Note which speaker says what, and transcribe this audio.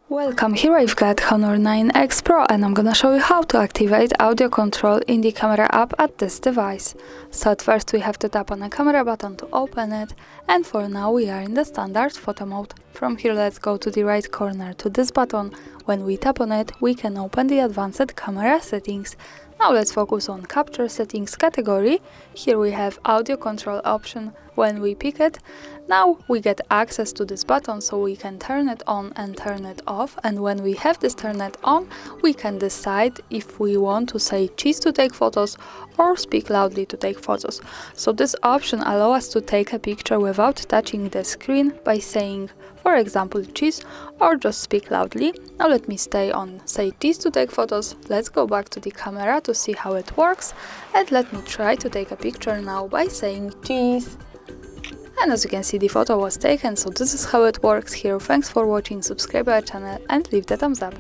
Speaker 1: Welcome, here I've got Honor 9X Pro and I'm gonna show you how to activate audio control in the camera app at this device. So at first we have to tap on the camera button to open it, and for now we are in the standard photo mode. From here let's go to the right corner to this button. When we tap on it we can open the advanced camera settings. Now let's focus on capture settings category. Here we have audio control option. When we pick it, now we get access to this button so we can turn it on and turn it off, and when we have this turn it on we can decide if we want to say cheese to take photos or speak loudly to take photos. So this option allows us to take a picture without touching the screen by saying, for example, cheese, or just speak loudly. Now let me stay on say cheese to take photos. Let's go back to the camera to see how it works, and let me try to take a picture now by saying cheese. And as you can see, the photo was taken, so this is how it works here. Thanks for watching, subscribe our channel and leave the thumbs up.